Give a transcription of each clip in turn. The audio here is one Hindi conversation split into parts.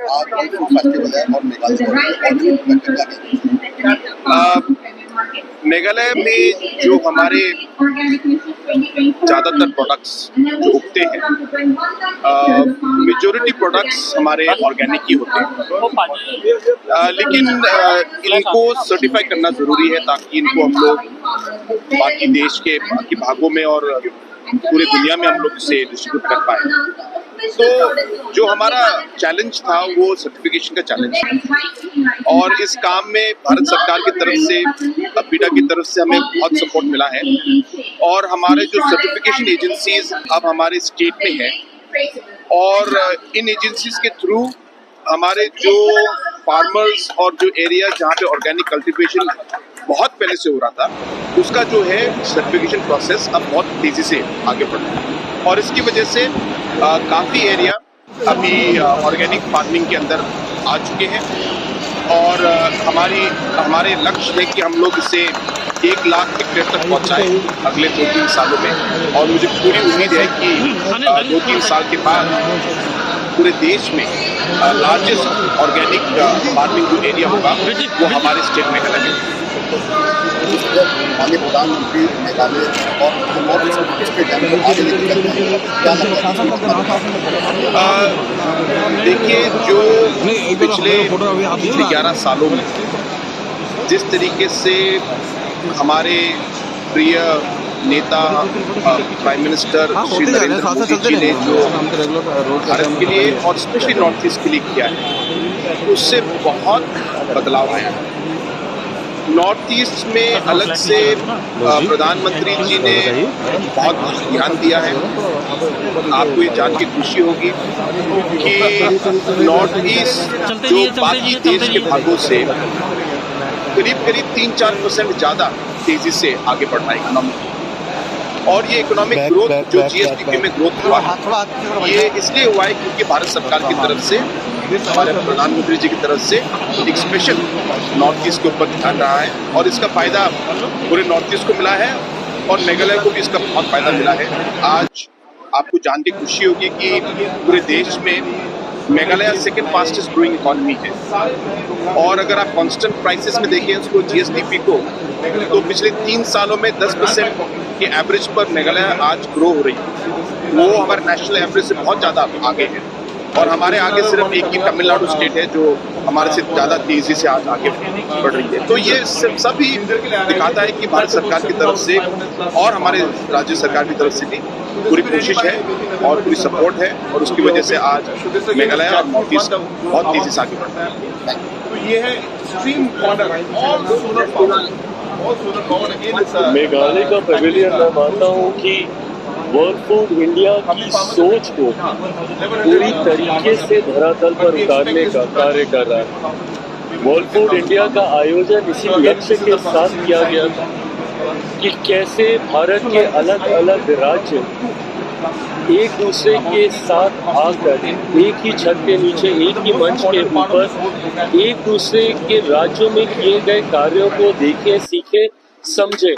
आज फूड फेस्टिवल है और मेघालय में जो हमारे ज़्यादातर प्रोडक्ट्स जो उगते हैं, मेजॉरिटी प्रोडक्ट्स हमारे ऑर्गेनिक ही होते हैं, लेकिन इनको सर्टिफाई करना ज़रूरी है ताकि इनको हम लोग बाकी देश के बाकी भागों में और पूरे दुनिया में हम लोग इसे डिस्ट्रीब्यूट कर पाए। तो जो हमारा चैलेंज था वो सर्टिफिकेशन का चैलेंज है और इस काम में भारत सरकार की तरफ से, अपीडा की तरफ से हमें बहुत सपोर्ट मिला है और हमारे जो सर्टिफिकेशन एजेंसीज अब हमारे स्टेट में है और इन एजेंसीज के थ्रू हमारे जो फार्मर्स और जो एरिया जहाँ पे ऑर्गेनिक कल्टीवेशन बहुत पहले से हो रहा था उसका जो है सर्टिफिकेशन प्रोसेस अब बहुत तेज़ी से आगे बढ़ रहा है और इसकी वजह से काफ़ी एरिया अभी ऑर्गेनिक फार्मिंग के अंदर आ चुके हैं और हमारे लक्ष्य है कि हम लोग इसे 1 लाख हेक्टेयर तक पहुंचाएं अगले 2-3 सालों में और मुझे पूरी उम्मीद है कि 2-3 साल के बाद पूरे देश में लार्जेस्ट ऑर्गेनिक फार्मिंग जो एरिया होगा वो हमारे स्टेट में लगेगा। माननीय प्रधानमंत्री मेघालय और देखिए, जो पिछले 11 सालों में जिस तरीके से हमारे प्रिय नेता प्राइम मिनिस्टर श्री नरेंद्र मोदी जी ने जो भारत के लिए और स्पेशली नॉर्थ ईस्ट के लिए किया है उससे बहुत बदलाव आया है। नॉर्थ ईस्ट में अलग से प्रधानमंत्री जी ने बहुत ध्यान दिया है। आपको ये जान के खुशी होगी कि नॉर्थ ईस्ट जो बाकी देश के भागों से करीब 3-4% ज़्यादा तेज़ी से आगे बढ़ रहा है इकोनॉमिक और ये इकोनॉमिक ग्रोथ जो जीएसडीपी में ग्रोथ हुआ है ये इसलिए हुआ है क्योंकि भारत सरकार की तरफ से, हमारे प्रधानमंत्री जी की तरफ से एक स्पेशल नॉर्थ ईस्ट के ऊपर ध्यान रहा है और इसका फ़ायदा पूरे नॉर्थ ईस्ट को मिला है और मेघालय को भी इसका बहुत फ़ायदा मिला है। आज आपको जान के खुशी होगी कि पूरे देश में Meghalaya second fastest growing economy है और अगर आप कांस्टेंट प्राइसेस में देखें उसको जीएसडीपी को तो पिछले 3 सालों में 10% के एवरेज पर मेघालय आज ग्रो हो रही है। वो हमारे नेशनल एवरेज से बहुत ज़्यादा आगे है और हमारे आगे सिर्फ एक ही तमिलनाडु स्टेट है जो हमारे से ज़्यादा तेज़ी से आज आगे बढ़ रही है। तो ये सभी दिखाता है कि भारत सरकार की तरफ से और हमारे राज्य सरकार की तरफ से भी पूरी कोशिश है और पूरी सपोर्ट है और उसकी वजह से आज मेघालय और नॉर्थ ईस्ट बहुत तेज़ी से आगे बढ़ रहा है। तो ये है स्ट्रीम कॉर्नर और सोलर पावर। मेघालय का पेविलियन मैं मानता हूँ कि वर्ल्ड फूड इंडिया की सोच को पूरी तरीके से धरातल पर उतारने का कार्य कर रहा है। वर्ल्ड फूड इंडिया का आयोजन इसी लक्ष्य के साथ किया गया था कि कैसे भारत के अलग अलग राज्य एक दूसरे के साथ आकर एक ही छत के नीचे, एक ही मंच के ऊपर एक दूसरे के राज्यों में किए गए कार्यों को देखें, सीखें, समझें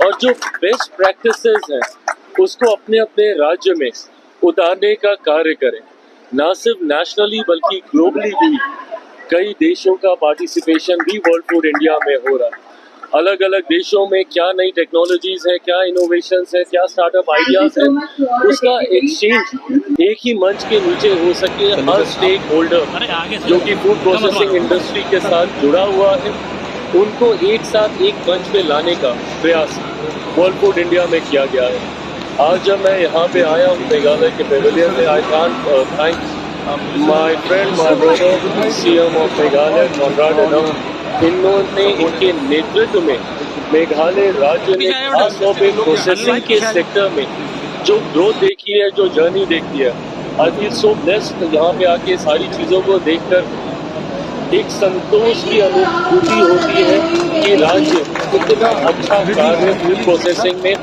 और जो बेस्ट प्रैक्टिसेस हैं उसको अपने अपने राज्य में उतारने का कार्य करें। ना सिर्फ नेशनली बल्कि ग्लोबली भी कई देशों का पार्टिसिपेशन भी वर्ल्ड फूड इंडिया में हो रहा है। अलग अलग देशों में क्या नई टेक्नोलॉजीज है, क्या इनोवेशंस है, क्या स्टार्टअप आइडियाज है, उसका एक्सचेंज एक ही मंच के नीचे हो सके। हर स्टेक होल्डर जो कि फूड प्रोसेसिंग इंडस्ट्री के साथ जुड़ा हुआ है उनको एक साथ एक मंच पे लाने का प्रयास वर्ल्ड फूड इंडिया में किया गया है। आज जब मैं यहाँ पे आया हूँ मेघालय के पेविलियन में, I can't thank my friend, my brother, CM of Meghalaya Conrad Adam. इन्होंने इनके नेतृत्व में मेघालय राज्य ने खास तौर पे प्रोसेसिंग के सेक्टर में जो ग्रोथ देखी है, जो जर्नी देखी है, आई फील सो ब्लेस्ड। यहाँ पे आके सारी चीज़ों को देखकर एक संतोष की अनुभूति होती है कि राज्य कितना अच्छा कार्य फूड प्रोसेसिंग में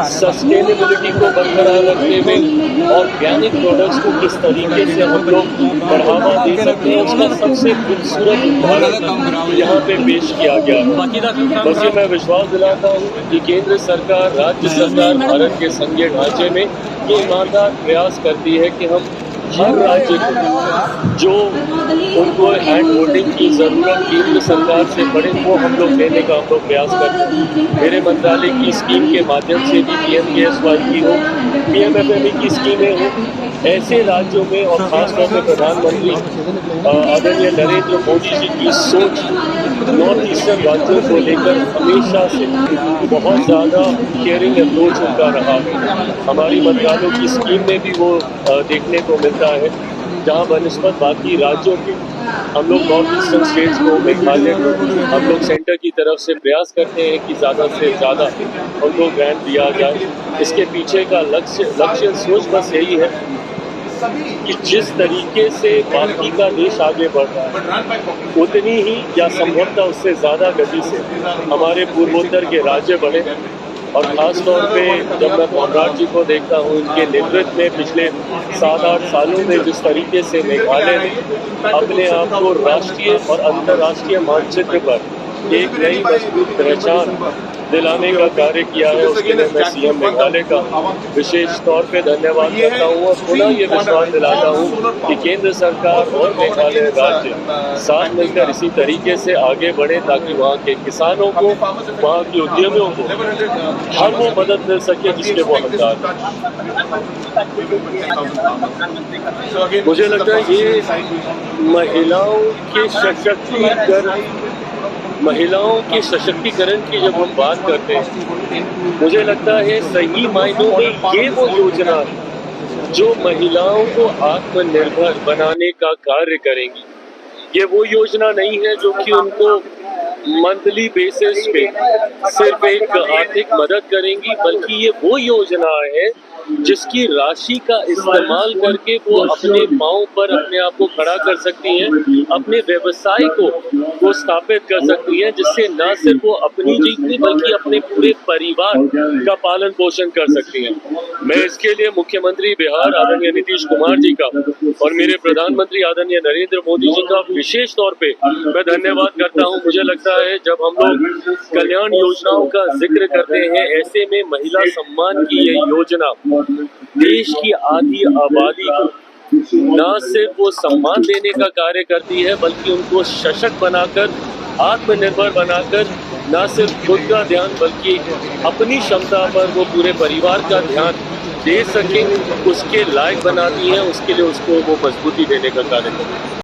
सस्टेनेबिलिटी को बरकरार रखने में ऑर्गेनिक प्रोडक्ट्स को किस तरीके से हम लोग बढ़ावा दे सकते हैं उसका सबसे खूबसूरत उदाहरण यहाँ पे पेश किया गया है। बस ये मैं विश्वास दिलाता हूँ कि केंद्र सरकार, राज्य सरकार भारत के संघीय ढांचे में ये ईमानदार प्रयास करती है कि हम हर राज्य को जो उनको हैंड होल्डिंग की जरूरत केंद्र सरकार से पड़े वो हम लोग देने का हम लोग प्रयास करते हैं। मेरे मंत्रालय की स्कीम के माध्यम से भी PMKSY की हो, PMFME की स्कीमें हो, ऐसे राज्यों में और खासतौर पर प्रधानमंत्री आदरणीय नरेंद्र मोदी जी की सोच नॉर्थ ईस्टर्न राज्यों को लेकर हमेशा से बहुत ज़्यादा केयरिंग अप्रोच उनका रहा है। हमारी मंत्रालयों की स्कीम में भी वो देखने को मिलता है, जहाँ बनस्पत बाकी राज्यों के हम लोग नॉर्थ ईस्टर्न स्टेट्स को, मेघालय को हम लोग सेंटर की तरफ से प्रयास करते हैं कि ज़्यादा से ज़्यादा उनको ग्रांट दिया जाए। इसके पीछे का लक्ष्य सोच बस यही है कि जिस तरीके से बाकी का देश आगे बढ़ रहा है उतनी ही या संभवतः उससे ज़्यादा गति से हमारे पूर्वोत्तर के राज्य बढ़े। और ख़ास तौर पे जब मैं कॉमराड जी को देखता हूँ, उनके नेतृत्व में पिछले 7-8 सालों में जिस तरीके से मेघालय ने अपने आप को राष्ट्रीय और अंतर्राष्ट्रीय मानचित्र पर एक नई मजबूत पहचान दिलाने का कार्य किया है, उसके लिए मैं CM मेघालय का विशेष तौर पे धन्यवाद करता हूँ और पुनः ये विश्वास दिलाता हूँ कि केंद्र सरकार और मेघालय राज्य साथ मिलकर इसी तरीके से आगे बढ़े ताकि वहाँ के किसानों को, वहाँ के उद्यमियों को हर वो मदद मिल सके जिसके वो हकदार हैं। मुझे लगता है ये महिलाओं के सशक्तिकरण की जब हम बात करते हैं, मुझे लगता है सही मायनों में ये वो योजना है जो महिलाओं को आत्मनिर्भर बनाने का कार्य करेंगी। ये वो योजना नहीं है जो कि उनको मंथली बेसिस पे सिर्फ एक आर्थिक मदद करेंगी, बल्कि ये वो योजना है जिसकी राशि का इस्तेमाल करके वो अपने पांव पर अपने आप को खड़ा कर सकती हैं, अपने व्यवसाय को स्थापित कर सकती हैं, जिससे न सिर्फ वो अपनी जीवन बल्कि अपने पूरे परिवार का पालन पोषण कर सकती हैं। मैं इसके लिए मुख्यमंत्री बिहार आदरणीय नीतीश कुमार जी का और मेरे प्रधानमंत्री आदरणीय नरेंद्र मोदी जी का विशेष तौर पे मैं धन्यवाद करता हूं। मुझे लगता है जब हम लोग कल्याण योजनाओं का जिक्र करते हैं, ऐसे में महिला सम्मान की ये योजना देश की आधी आबादी को न सिर्फ वो सम्मान देने का कार्य करती है, बल्कि उनको सशक्त बनाकर, आत्मनिर्भर बनाकर न सिर्फ खुद का ध्यान बल्कि अपनी क्षमता पर वो पूरे परिवार का ध्यान दे सके, उसके लायक बनाती है। उसके लिए उसको वो मजबूती देने का कार्य करती है।